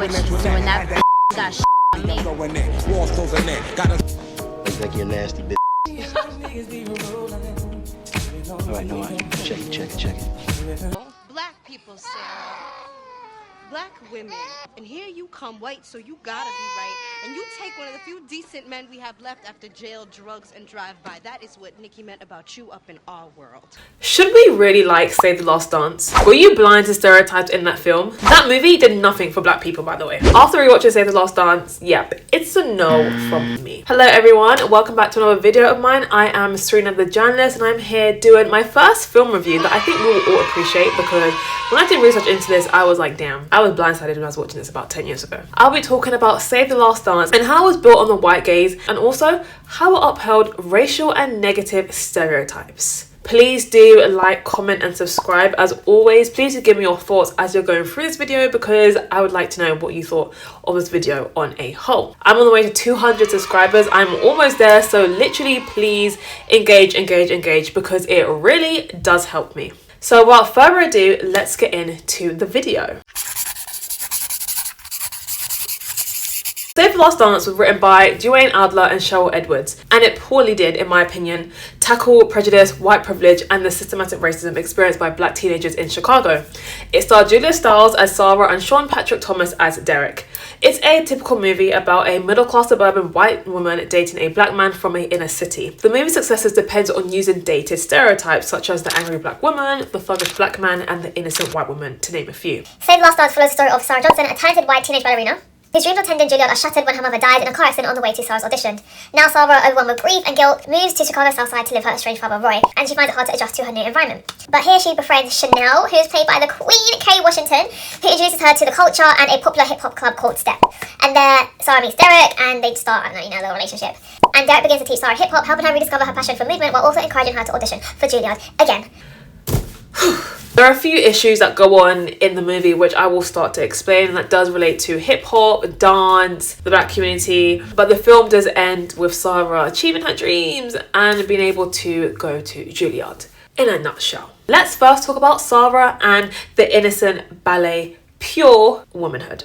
watching, so when that got shit on me. Looks like you're a nasty bitch. Alright, no, check it. Black people, Sarah. Black women. And here you come, white, so you gotta be right. And you take one of the few decent men we have left after jail, drugs, and drive-by. That is what Nikki meant about you up in our world. Should we really like Save the Last Dance? Were you blind to stereotypes in that film? That movie did nothing for black people, by the way. After rewatching Save the Last Dance, yep, it's a no from me. Hello everyone, welcome back to another video of mine. I am Serena the journalist and I'm here doing my first film review that I think we will all appreciate, because when I did research into this, I was like, damn, I was blindsided when I was watching this about 10 years ago. I'll be talking about Save the Last Dance and how it was built on the white gaze, and also how it upheld racial and negative stereotypes. Please do like, comment and subscribe. As always, please do give me your thoughts as you're going through this video, because I would like to know what you thought of this video on a whole. I'm on the way to 200 subscribers. I'm almost there, so literally please engage, because it really does help me. So without further ado, let's get into the video. Save the Last Dance was written by Duane Adler and Cheryl Edwards, and it poorly did, in my opinion, tackle prejudice, white privilege, and the systematic racism experienced by black teenagers in Chicago. It starred Julia Stiles as Sarah and Sean Patrick Thomas as Derek. It's a typical movie about a middle-class suburban white woman dating a black man from an inner city. The movie's success depends on using dated stereotypes such as the angry black woman, the thuggish black man, and the innocent white woman, to name a few. Save the Last Dance follows the story of Sarah Johnson, a talented white teenage ballerina whose dreams of attending Juilliard are shattered when her mother died in a car accident on the way to Sarah's audition. Now Sarah, overwhelmed with grief and guilt, moves to Chicago's South Side to live with her estranged father Roy, and she finds it hard to adjust to her new environment. But here she befriends Chanel, who is played by the Queen Kerry Washington, who introduces her to the culture and a popular hip-hop club called Step. And there, Sarah meets Derek, and they start, I don't know, their relationship. And Derek begins to teach Sarah hip-hop, helping her rediscover her passion for movement while also encouraging her to audition for Juilliard again. There are a few issues that go on in the movie which I will start to explain, and that does relate to hip-hop, dance, the black community, but the film does end with Sarah achieving her dreams and being able to go to Juilliard, in a nutshell. Let's first talk about Sarah and the innocent ballet, pure womanhood.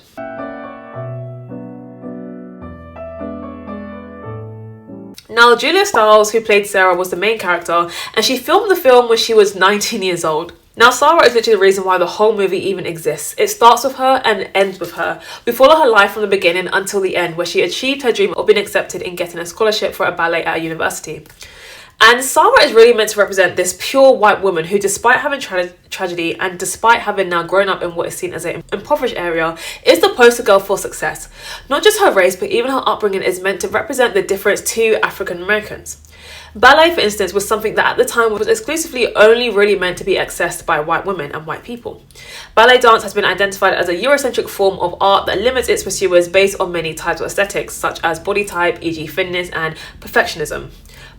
Now, Julia Stiles, who played Sarah, was the main character, and she filmed the film when she was 19 years old. Now, Sarah is literally the reason why the whole movie even exists. It starts with her and ends with her. We follow her life from the beginning until the end, where she achieved her dream of being accepted in getting a scholarship for a ballet at a university. And Sarah is really meant to represent this pure white woman who, despite having tragedy and despite having now grown up in what is seen as an impoverished area, is the poster girl for success. Not just her race, but even her upbringing is meant to represent the difference to African Americans. Ballet, for instance, was something that at the time was exclusively only really meant to be accessed by white women and white people. Ballet dance has been identified as a Eurocentric form of art that limits its pursuers based on many types of aesthetics, such as body type, e.g. thinness and perfectionism,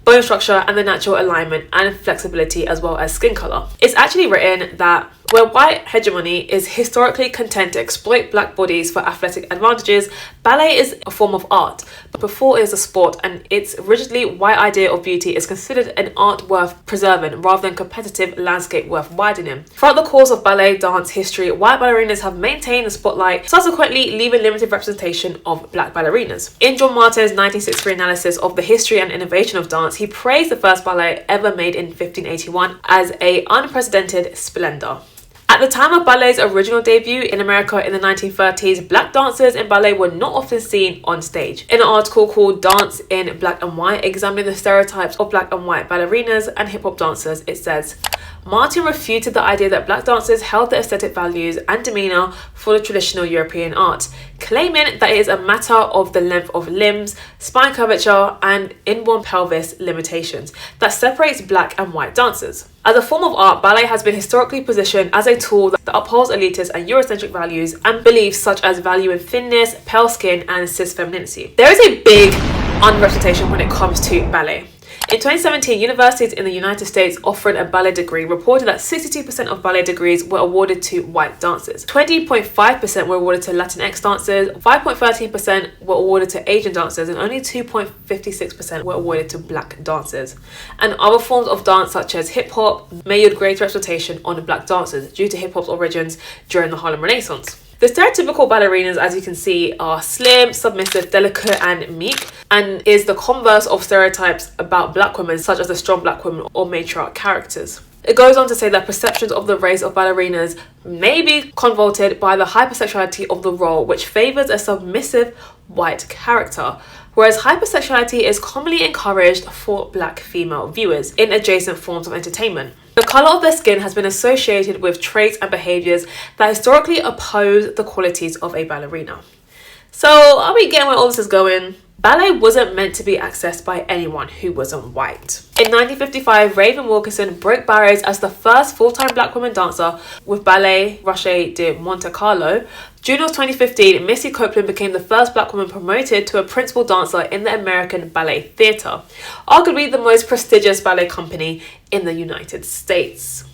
bone structure and the natural alignment and flexibility, as well as skin colour. It's actually written that where white hegemony is historically content to exploit black bodies for athletic advantages, ballet is a form of art, but before it is a sport, and its rigidly white idea of beauty is considered an art worth preserving rather than competitive landscape worth widening. Throughout the course of ballet dance history, white ballerinas have maintained the spotlight, subsequently leaving limited representation of black ballerinas. In John Martin's 1963 analysis of the history and innovation of dance, he praised the first ballet ever made in 1581 as an unprecedented splendour. At the time of ballet's original debut in America in the 1930s, black dancers in ballet were not often seen on stage. In an article called Dance in Black and White, examining the stereotypes of black and white ballerinas and hip-hop dancers, it says, Martin refuted the idea that black dancers held the aesthetic values and demeanour for the traditional European art, claiming that it is a matter of the length of limbs, spine curvature and inborn pelvis limitations that separates black and white dancers. As a form of art, ballet has been historically positioned as a tool that upholds elitist and Eurocentric values and beliefs such as valuing thinness, pale skin and cis femininity. There is a big underrepresentation when it comes to ballet. In 2017, universities in the United States offering a ballet degree reported that 62% of ballet degrees were awarded to white dancers, 20.5% were awarded to Latinx dancers, 5.13% were awarded to Asian dancers, and only 2.56% were awarded to black dancers. And other forms of dance such as hip-hop may yield greater representation on black dancers due to hip-hop's origins during the Harlem Renaissance. The stereotypical ballerinas, as you can see, are slim, submissive, delicate, and meek, and is the converse of stereotypes about black women, such as the strong black women or matriarch characters. It goes on to say that perceptions of the race of ballerinas may be convoluted by the hypersexuality of the role, which favours a submissive white character, whereas hypersexuality is commonly encouraged for black female viewers in adjacent forms of entertainment. The colour of their skin has been associated with traits and behaviours that historically oppose the qualities of a ballerina. So, are we getting where all this is going? Ballet wasn't meant to be accessed by anyone who wasn't white. In 1955, Raven Wilkinson broke barriers as the first full-time black woman dancer with Ballet Ruche de Monte Carlo. June of 2015, Missy Copeland became the first black woman promoted to a principal dancer in the American Ballet Theatre, arguably the most prestigious ballet company in the United States.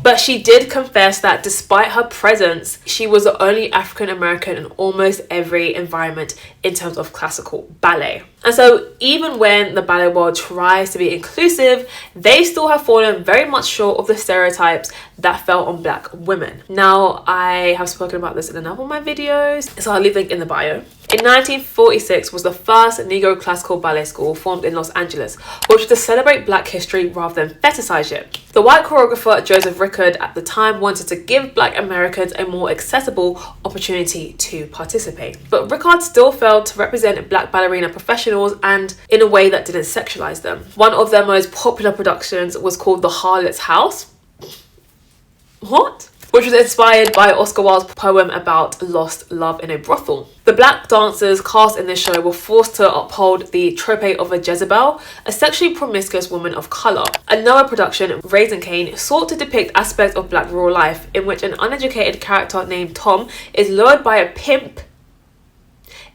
But she did confess that despite her presence, she was the only African American in almost every environment in terms of classical ballet. And so even when the ballet world tries to be inclusive, they still have fallen very much short of the stereotypes that fell on black women. Now, I have spoken about this in another of my videos, so I'll leave a link in the bio. In 1946 was the first Negro classical ballet school formed in Los Angeles, which was to celebrate black history rather than fetishize it. The white choreographer Joseph Rickard at the time wanted to give black Americans a more accessible opportunity to participate. But Rickard still failed to represent black ballerina professionals and in a way that didn't sexualize them. One of their most popular productions was called The Harlot's House. What? Which was inspired by Oscar Wilde's poem about lost love in a brothel. The black dancers cast in this show were forced to uphold the trope of a Jezebel, a sexually promiscuous woman of colour. Another production, Raising Cane, sought to depict aspects of black rural life in which an uneducated character named Tom is lured by a pimp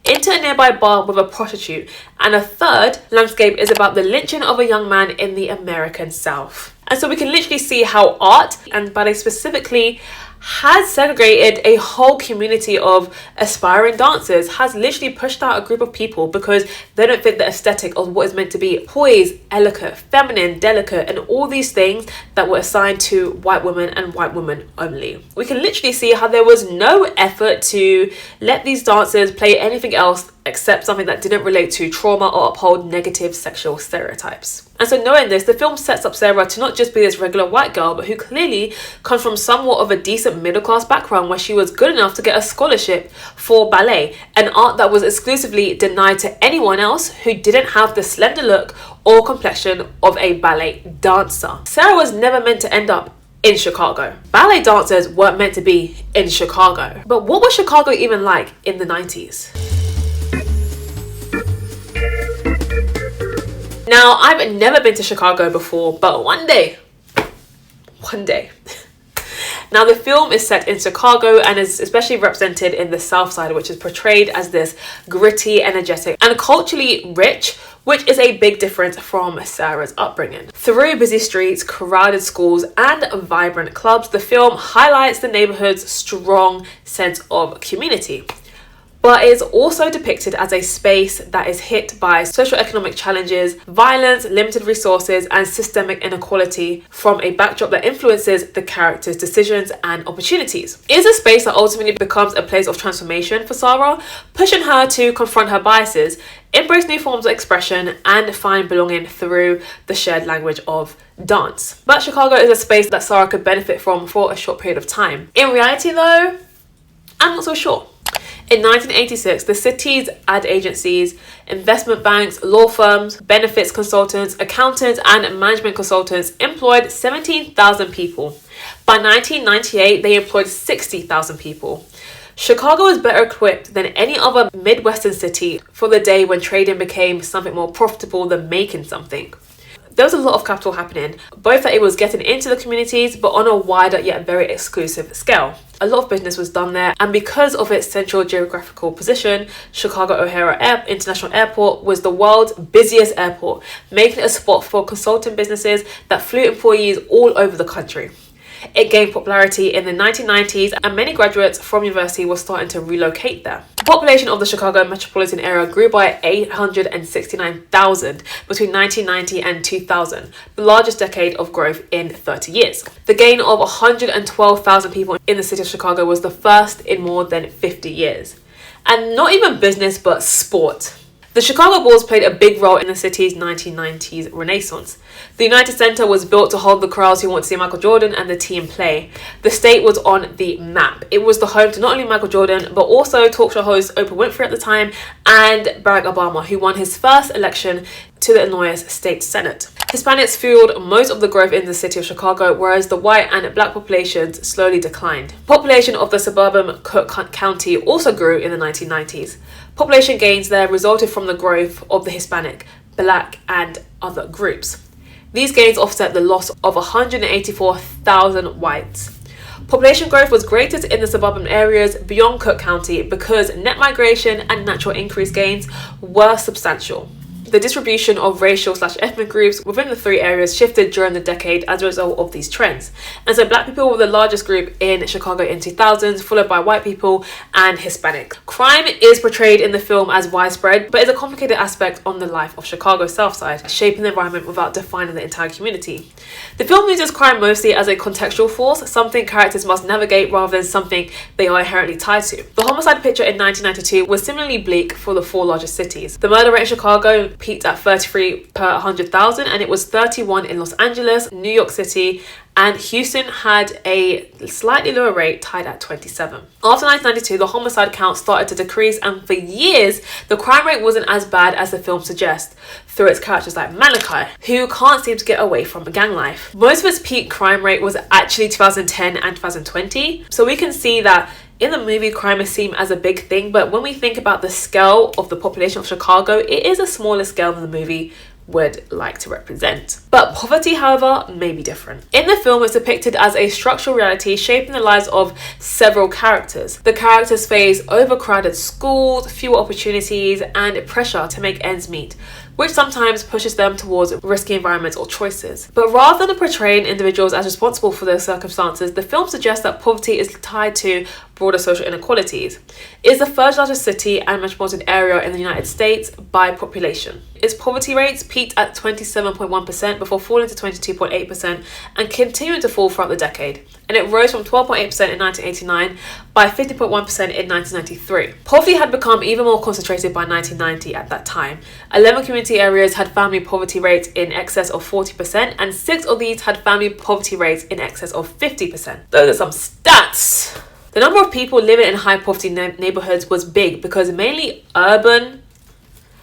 into a nearby bar with a prostitute, and a third landscape is about the lynching of a young man in the American South. And so we can literally see how art, and ballet specifically, has segregated a whole community of aspiring dancers, has literally pushed out a group of people because they don't fit the aesthetic of what is meant to be poised, elegant, feminine, delicate, and all these things that were assigned to white women and white women only. We can literally see how there was no effort to let these dancers play anything else except something that didn't relate to trauma or uphold negative sexual stereotypes. And so knowing this, the film sets up Sarah to not just be this regular white girl, but who clearly comes from somewhat of a decent middle-class background where she was good enough to get a scholarship for ballet, an art that was exclusively denied to anyone else who didn't have the slender look or complexion of a ballet dancer. Sarah was never meant to end up in Chicago. Ballet dancers weren't meant to be in Chicago. But what was Chicago even like in the 90s? Now, I've never been to Chicago before, but one day. Now, the film is set in Chicago and is especially represented in the South Side, which is portrayed as this gritty, energetic, and culturally rich, which is a big difference from Sarah's upbringing. Through busy streets, crowded schools, and vibrant clubs, the film highlights the neighborhood's strong sense of community. But it's also depicted as a space that is hit by socioeconomic challenges, violence, limited resources, and systemic inequality from a backdrop that influences the characters' decisions and opportunities. It is a space that ultimately becomes a place of transformation for Sarah, pushing her to confront her biases, embrace new forms of expression, and find belonging through the shared language of dance. But Chicago is a space that Sarah could benefit from for a short period of time. In reality though, I'm not so sure. In 1986, the city's ad agencies, investment banks, law firms, benefits consultants, accountants, and management consultants employed 17,000 people. By 1998, they employed 60,000 people. Chicago was better equipped than any other Midwestern city for the day when trading became something more profitable than making something. There was a lot of capital happening, both that it was getting into the communities, but on a wider yet very exclusive scale. A lot of business was done there, and because of its central geographical position, Chicago O'Hare International Airport was the world's busiest airport, making it a spot for consulting businesses that flew employees all over the country. It gained popularity in the 1990s and many graduates from university were starting to relocate there. The population of the Chicago metropolitan area grew by 869,000 between 1990 and 2000, the largest decade of growth in 30 years. The gain of 112,000 people in the city of Chicago was the first in more than 50 years. And not even business, but sport. The Chicago Bulls played a big role in the city's 1990s renaissance. The United Center was built to hold the crowds who want to see Michael Jordan and the team play. The state was on the map. It was the home to not only Michael Jordan, but also talk show host Oprah Winfrey at the time and Barack Obama, who won his first election to the Illinois State Senate. Hispanics fueled most of the growth in the city of Chicago, whereas the white and black populations slowly declined. Population of the suburban Cook County also grew in the 1990s. Population gains there resulted from the growth of the Hispanic, black, and other groups. These gains offset the loss of 184,000 whites. Population growth was greatest in the suburban areas beyond Cook County because net migration and natural increase gains were substantial. The distribution of racial/ethnic groups within the three areas shifted during the decade as a result of these trends. And so black people were the largest group in Chicago in 2000s, followed by white people and Hispanic. Crime is portrayed in the film as widespread, but is a complicated aspect on the life of Chicago's South Side, shaping the environment without defining the entire community. The film uses crime mostly as a contextual force, something characters must navigate rather than something they are inherently tied to. The homicide picture in 1992 was similarly bleak for the four largest cities. The murder rate in Chicago peaked at 33 per 100,000 and it was 31 in Los Angeles, New York City, and Houston had a slightly lower rate tied at 27. After 1992, the homicide count started to decrease and for years, the crime rate wasn't as bad as the film suggests through its characters like Malachi, who can't seem to get away from gang life. Most of its peak crime rate was actually 2010 and 2020, so we can see that in the movie, crime is seen as a big thing, but when we think about the scale of the population of Chicago, it is a smaller scale than the movie would like to represent. But poverty, however, may be different. In the film, it's depicted as a structural reality shaping the lives of several characters. The characters face overcrowded schools, fewer opportunities, and pressure to make ends meet, which sometimes pushes them towards risky environments or choices. But rather than portraying individuals as responsible for their circumstances, the film suggests that poverty is tied to broader social inequalities. It is the third largest city and metropolitan area in the United States by population. Its poverty rates peaked at 27.1% before falling to 22.8% and continuing to fall throughout the decade. And it rose from 12.8% in 1989 by 50.1% in 1993. Poverty had become even more concentrated by 1990 at that time. 11 community areas had family poverty rates in excess of 40% and 6 of these had family poverty rates in excess of 50%. Those are some stats. The number of people living in high poverty neighborhoods was big because mainly urban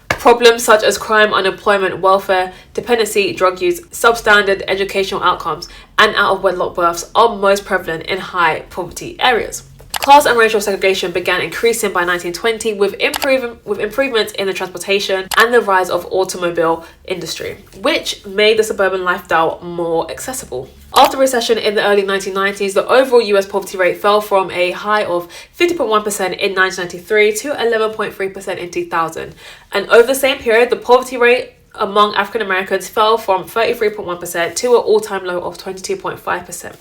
problems such as crime, unemployment, welfare, dependency, drug use, substandard educational outcomes, and out-of-wedlock births are most prevalent in high poverty areas. Class and racial segregation began increasing by 1920 with improvements in the transportation and the rise of automobile industry, which made the suburban lifestyle more accessible. After recession in the early 1990s, the overall US poverty rate fell from a high of 50.1% in 1993 to 11.3% in 2000. And over the same period, the poverty rate among African Americans fell from 33.1% to an all-time low of 22.5%.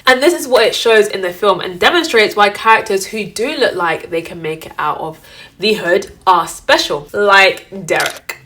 And this is what it shows in the film and demonstrates why characters who do look like they can make it out of the hood are special, like Derek.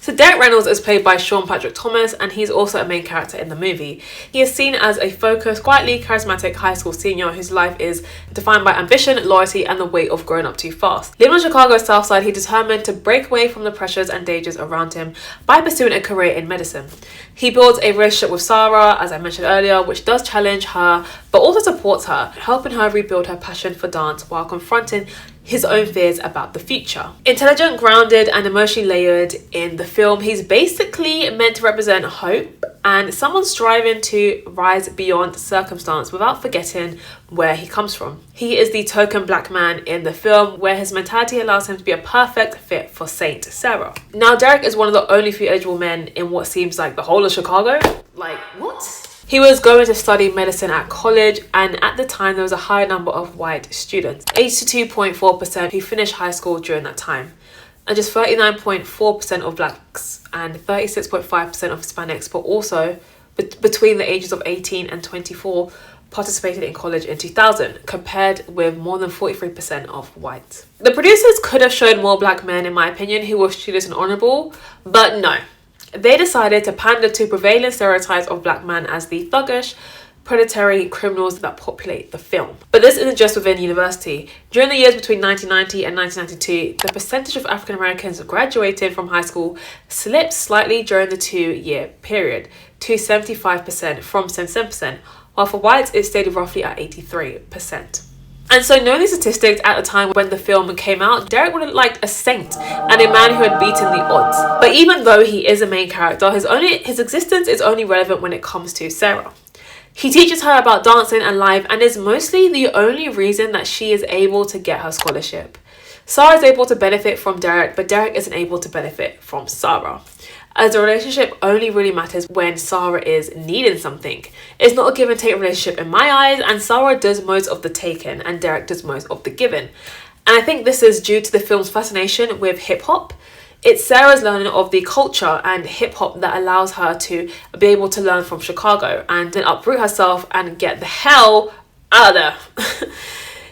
So Derek Reynolds is played by Sean Patrick Thomas and he's also a main character in the movie. He is seen as a focused, quietly charismatic high school senior whose life is defined by ambition, loyalty and the weight of growing up too fast. Living on Chicago's South Side, he determined to break away from the pressures and dangers around him by pursuing a career in medicine. He builds a relationship with Sarah, as I mentioned earlier, which does challenge her but also supports her, helping her rebuild her passion for dance while confronting his own fears about the future. Intelligent, grounded, and emotionally layered in the film, he's basically meant to represent hope and someone striving to rise beyond circumstance without forgetting where he comes from. He is the token black man in the film, where his mentality allows him to be a perfect fit for Saint Sarah. Now, Derek is one of the only few eligible men in what seems like the whole of Chicago. Like, what? He was going to study medicine at college, and at the time there was a high number of white students, 82.4% who finished high school during that time. and just 39.4% of blacks and 36.5% of Hispanics, but also between the ages of 18 and 24, participated in college in 2000, compared with more than 43% of whites. The producers could have shown more black men, in my opinion, who were studious and honourable, but no. They decided to pander to prevailing stereotypes of black men as the thuggish, predatory criminals that populate the film. But this isn't just within university. During the years between 1990 and 1992, the percentage of African Americans graduated from high school slipped slightly during the 2-year period to 75% from 77%, while for whites it stayed roughly at 83%. And so knowing these statistics at the time when the film came out, Derek would have liked a saint and a man who had beaten the odds. But even though he is a main character, his existence is only relevant when it comes to Sarah. He teaches her about dancing and life and is mostly the only reason that she is able to get her scholarship. Sarah is able to benefit from Derek, but Derek isn't able to benefit from Sarah, as the relationship only really matters when Sarah is needing something. It's not a give and take relationship in my eyes, and Sarah does most of the taking and Derek does most of the giving. And I think this is due to the film's fascination with hip-hop. It's Sarah's learning of the culture and hip-hop that allows her to be able to learn from Chicago and then uproot herself and get the hell out of there.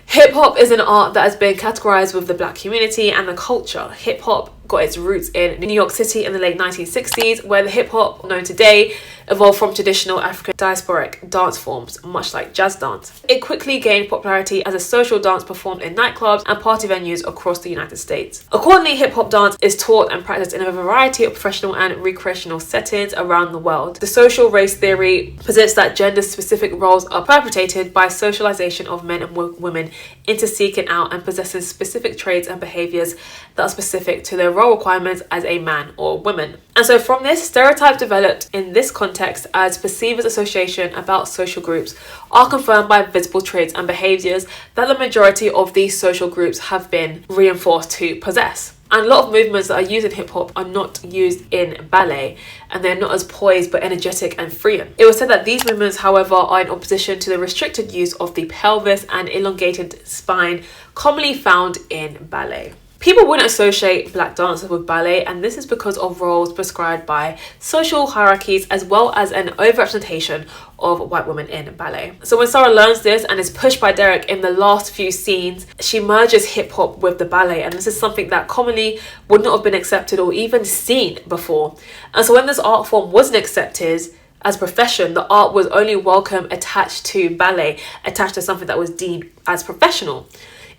Hip-hop is an art that has been categorized with the black community and the culture. Hip-hop got its roots in New York City in the late 1960s, where the hip-hop known today evolved from traditional African diasporic dance forms, much like jazz dance. It quickly gained popularity as a social dance performed in nightclubs and party venues across the United States. Accordingly, hip-hop dance is taught and practiced in a variety of professional and recreational settings around the world. The social race theory posits that gender-specific roles are perpetrated by socialization of men and women into seeking out and possessing specific traits and behaviors that are specific to their role requirements as a man or woman. And so from this, stereotypes developed in this context as perceivers' association about social groups are confirmed by visible traits and behaviors that the majority of these social groups have been reinforced to possess. And a lot of movements that are used in hip-hop are not used in ballet, and they're not as poised but energetic and freeing. It was said that these movements, however, are in opposition to the restricted use of the pelvis and elongated spine commonly found in ballet. People wouldn't associate black dancers with ballet, and this is because of roles prescribed by social hierarchies as well as an overrepresentation of white women in ballet. So when Sarah learns this and is pushed by Derek in the last few scenes, she merges hip-hop with the ballet, and this is something that commonly would not have been accepted or even seen before. And so when this art form wasn't accepted as a profession, the art was only welcome attached to ballet, attached to something that was deemed as professional.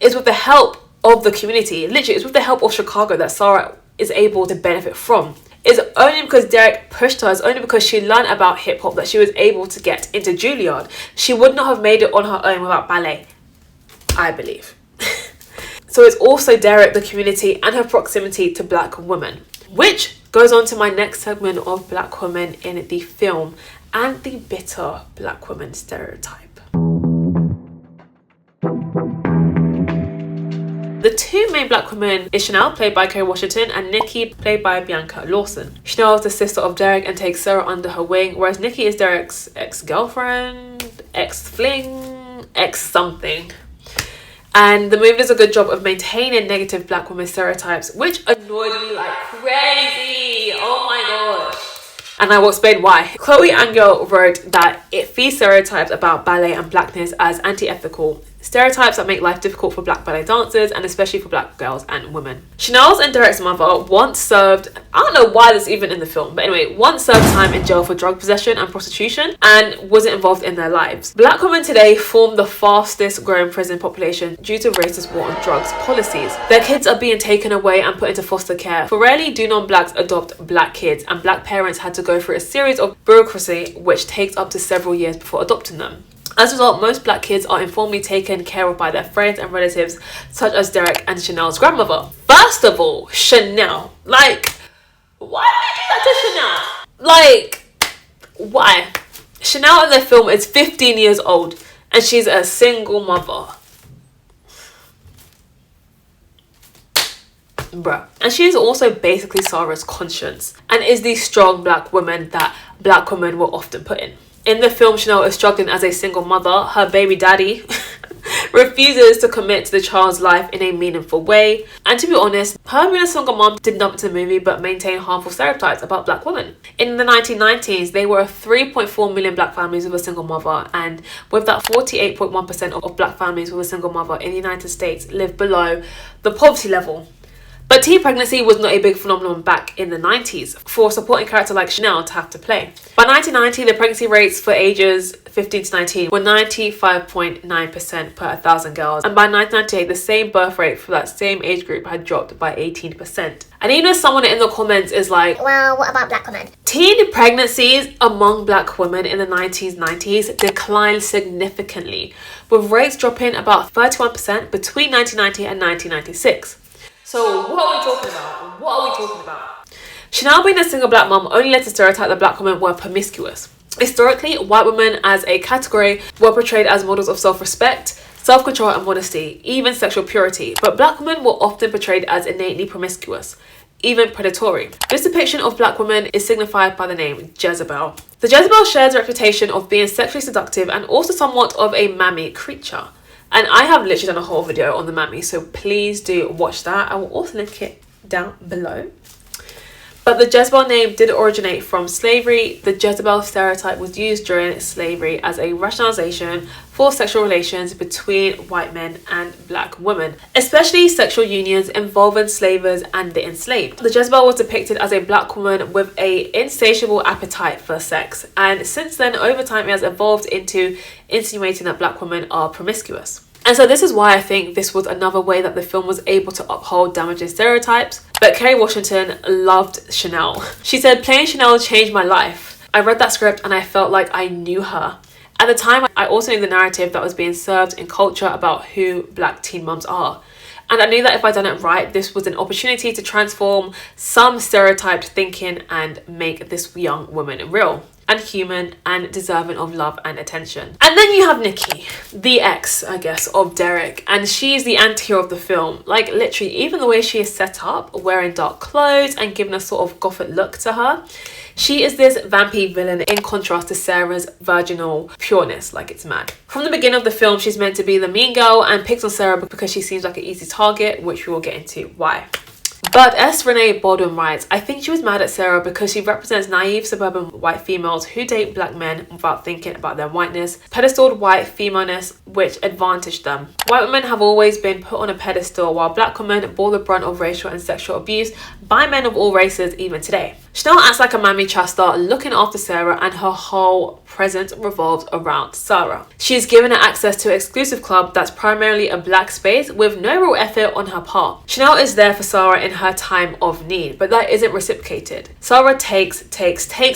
It's with the help of the community, literally it's with the help of Chicago, that Sarah is able to benefit from. It's only because Derek pushed her, it's only because she learned about hip-hop that she was able to get into Juilliard. She would not have made it on her own without ballet, I believe. So it's also Derek, the community, and her proximity to black women, which goes on to my next segment of black women in the film and the bitter black woman stereotype. The two main black women is Chanel, played by Kerry Washington, and Nikki, played by Bianca Lawson. Chanel is the sister of Derek and takes Sarah under her wing, whereas Nikki is Derek's ex-girlfriend, ex-fling, ex-something. And the movie does a good job of maintaining negative black women stereotypes, which annoyed me like crazy. Oh my gosh. And I will explain why. Chloe Angel wrote that it feeds stereotypes about ballet and blackness as anti-ethical, stereotypes that make life difficult for black ballet dancers and especially for black girls and women. Chanel's and Derek's mother once served, I don't know why this is even in the film, but anyway, once served time in jail for drug possession and prostitution and wasn't involved in their lives. Black women today form the fastest growing prison population due to racist war on drugs policies. Their kids are being taken away and put into foster care, for rarely do non-blacks adopt black kids, and black parents had to go through a series of bureaucracy which takes up to several years before adopting them. As a result, most black kids are informally taken care of by their friends and relatives, such as Derek and Chanel's grandmother. First of all, Chanel. Like, why did they do that to Chanel? Like, why? Chanel in the film is 15 years old and she's a single mother. Bruh. And she is also basically Sarah's conscience and is the strong black woman that black women were often put in. In the film, Chanel is struggling as a single mother. Her baby daddy refuses to commit to the child's life in a meaningful way. And to be honest, her being a single mom did nothing to the movie but maintain harmful stereotypes about black women. In the 1990s, there were 3.4 million black families with a single mother, and with that 48.1% of black families with a single mother in the United States live below the poverty level. But teen pregnancy was not a big phenomenon back in the 90s for a supporting character like Chanel to have to play. By 1990, the pregnancy rates for ages 15 to 19 were 95.9% per 1,000 girls. And by 1998, the same birth rate for that same age group had dropped by 18%. And even if someone in the comments is like, well, what about black women? Teen pregnancies among black women in the 1990s declined significantly, with rates dropping about 31% between 1990 and 1996. So what are we talking about? What are we talking about? Chanel being a single black mom only led to stereotype that black women were promiscuous. Historically, white women as a category were portrayed as models of self-respect, self-control and modesty, even sexual purity. But black women were often portrayed as innately promiscuous, even predatory. This depiction of black women is signified by the name Jezebel. The Jezebel shares a reputation of being sexually seductive and also somewhat of a mammy creature. And I have literally done a whole video on the mammy, so please do watch that. I will also link it down below. But the Jezebel name did originate from slavery. The Jezebel stereotype was used during slavery as a rationalization for sexual relations between white men and black women, especially sexual unions involving slavers and the enslaved. The Jezebel was depicted as a black woman with an insatiable appetite for sex, and since then, over time, it has evolved into insinuating that black women are promiscuous. And so this is why I think this was another way that the film was able to uphold damaging stereotypes. But Kerry Washington loved Chanel. She said, "Playing Chanel changed my life. I read that script and I felt like I knew her. At the time, I also knew the narrative that was being served in culture about who black teen moms are. And I knew that if I'd done it right, this was an opportunity to transform some stereotyped thinking and make this young woman real and human and deserving of love and attention." And then you have Nikki, the ex, I guess, of Derek, and she's the anti-hero of the film. Like, literally, even the way she is set up, wearing dark clothes and giving a sort of gothic look to her, she is this vampy villain in contrast to Sarah's virginal pureness, like it's mad. From the beginning of the film, she's meant to be the mean girl and picks on Sarah because she seems like an easy target, which we will get into why. But as Renee Baldwin writes, "I think she was mad at Sarah because she represents naive suburban white females who date black men without thinking about their whiteness, pedestaled white femaleness which advantaged them. White women have always been put on a pedestal while black women bore the brunt of racial and sexual abuse by men of all races even today." Chanel acts like a mammy Chasta looking after Sarah, and her whole presence revolves around Sarah. She is given her access to an exclusive club that's primarily a black space with no real effort on her part. Chanel is there for Sarah in her time of need, but that isn't reciprocated. Sarah takes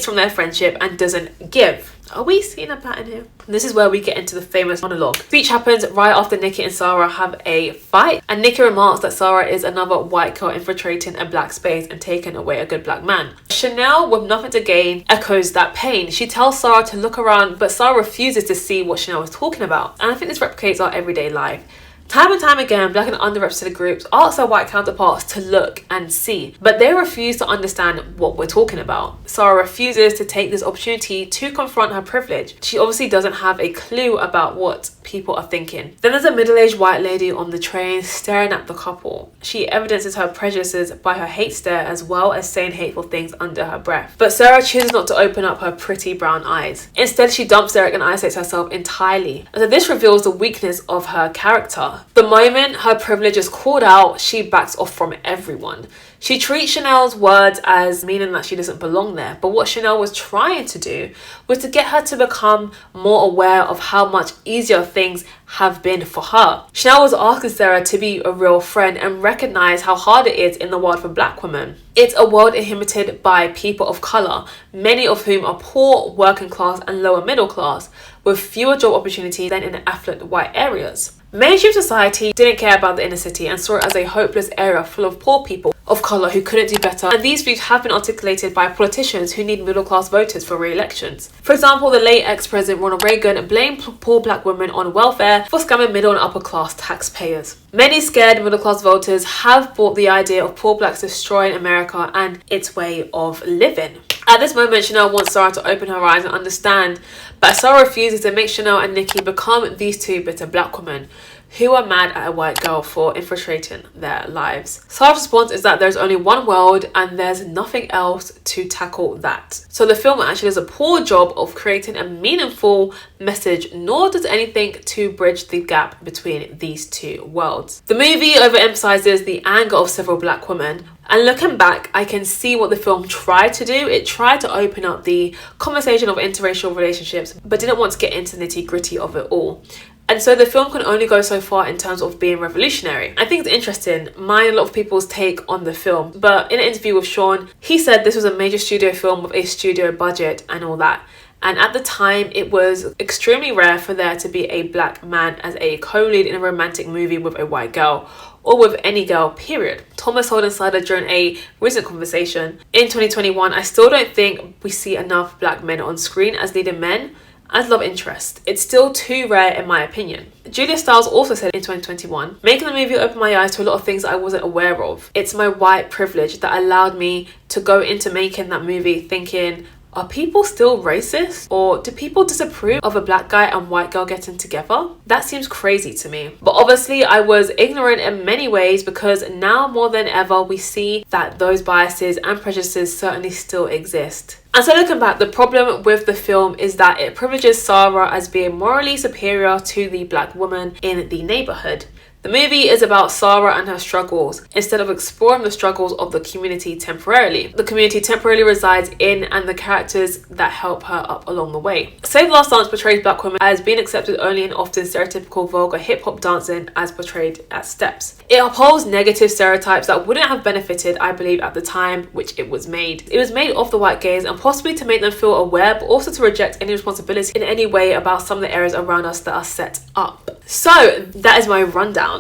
from their friendship and doesn't give. Are we seeing a pattern here? This is where we get into the famous monologue. Speech happens right after Nikki and Sarah have a fight, and Nikki remarks that Sarah is another white girl infiltrating a black space and taking away a good black man. Chanel, with nothing to gain, echoes that pain. She tells Sarah to look around, but Sarah refuses to see what Chanel is talking about. And I think this replicates our everyday life. Time and time again, black and underrepresented groups ask their white counterparts to look and see, but they refuse to understand what we're talking about. Sarah refuses to take this opportunity to confront her privilege. She obviously doesn't have a clue about what people are thinking. Then there's a middle-aged white lady on the train staring at the couple. She evidences her prejudices by her hate stare as well as saying hateful things under her breath. But Sarah chooses not to open up her pretty brown eyes. Instead, she dumps Derek and isolates herself entirely. And so this reveals the weakness of her character. The moment her privilege is called out, she backs off from everyone. She treats Chanel's words as meaning that she doesn't belong there, but what Chanel was trying to do was to get her to become more aware of how much easier things have been for her. Chanel was asking Sarah to be a real friend and recognize how hard it is in the world for black women. It's a world inhabited by people of colour, many of whom are poor, working class and lower middle class, with fewer job opportunities than in affluent white areas. Mainstream society didn't care about the inner city and saw it as a hopeless area full of poor people of colour who couldn't do better, and these views have been articulated by politicians who need middle class voters for re-elections. For example, the late ex-president Ronald Reagan blamed poor black women on welfare for scamming middle and upper class taxpayers. Many scared middle class voters have bought the idea of poor blacks destroying America and its way of living. At this moment, Chanel wants Sarah to open her eyes and understand, but Sarah refuses to make Chanel and Nikki become these two bitter black women who are mad at a white girl for infiltrating their lives. Sarah's response is that there's only one world and there's nothing else to tackle that. So the film actually does a poor job of creating a meaningful message, nor does anything to bridge the gap between these two worlds. The movie overemphasizes the anger of several black women, and looking back, I can see what the film tried to do. It tried to open up the conversation of interracial relationships, but didn't want to get into the nitty-gritty of it all. And so the film can only go so far in terms of being revolutionary. I think it's interesting, mine and a lot of people's take on the film, but in an interview with Sean, he said this was a major studio film with a studio budget and all that. And at the time, it was extremely rare for there to be a black man as a co-lead in a romantic movie with a white girl, or with any girl, period. Thomas Holden cited during a recent conversation, in 2021, I still don't think we see enough black men on screen as leading men as love interest. It's still too rare in my opinion. Julia Stiles also said in 2021, making the movie opened my eyes to a lot of things I wasn't aware of. It's my white privilege that allowed me to go into making that movie thinking, are people still racist? Or do people disapprove of a black guy and white girl getting together? That seems crazy to me. But obviously I was ignorant in many ways, because now more than ever we see that those biases and prejudices certainly still exist. And so looking back, the problem with the film is that it privileges Sarah as being morally superior to the black woman in the neighborhood. The movie is about Sarah and her struggles, instead of exploring the struggles of the community temporarily. The community temporarily resides in, and the characters that help her up along the way. Save the Last Dance portrays black women as being accepted only in often stereotypical vulgar hip-hop dancing as portrayed as steps. It upholds negative stereotypes that wouldn't have benefited, I believe, at the time which it was made. It was made of the white gaze, and possibly to make them feel aware, but also to reject any responsibility in any way about some of the areas around us that are set up. So that is my rundown.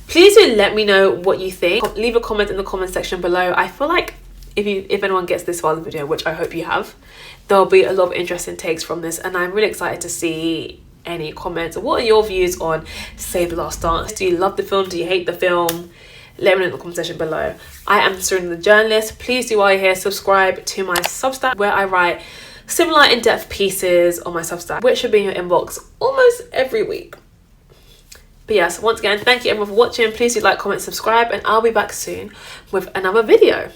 Please do let me know what you think. Leave a comment in the comment section below. I feel like if anyone gets this far in the video, which I hope you have, there'll be a lot of interesting takes from this, and I'm really excited to see any comments. What are your views on Save the Last Dance? Do you love the film? Do you hate the film? Let me know in the comment section below. I am Serena the Journalist. Please do, while you're here, subscribe to my Substack, where I write similar in-depth pieces on my Substack, which should be in your inbox almost every week. But yes, once again, thank you everyone for watching. Please do like, comment, subscribe, and I'll be back soon with another video.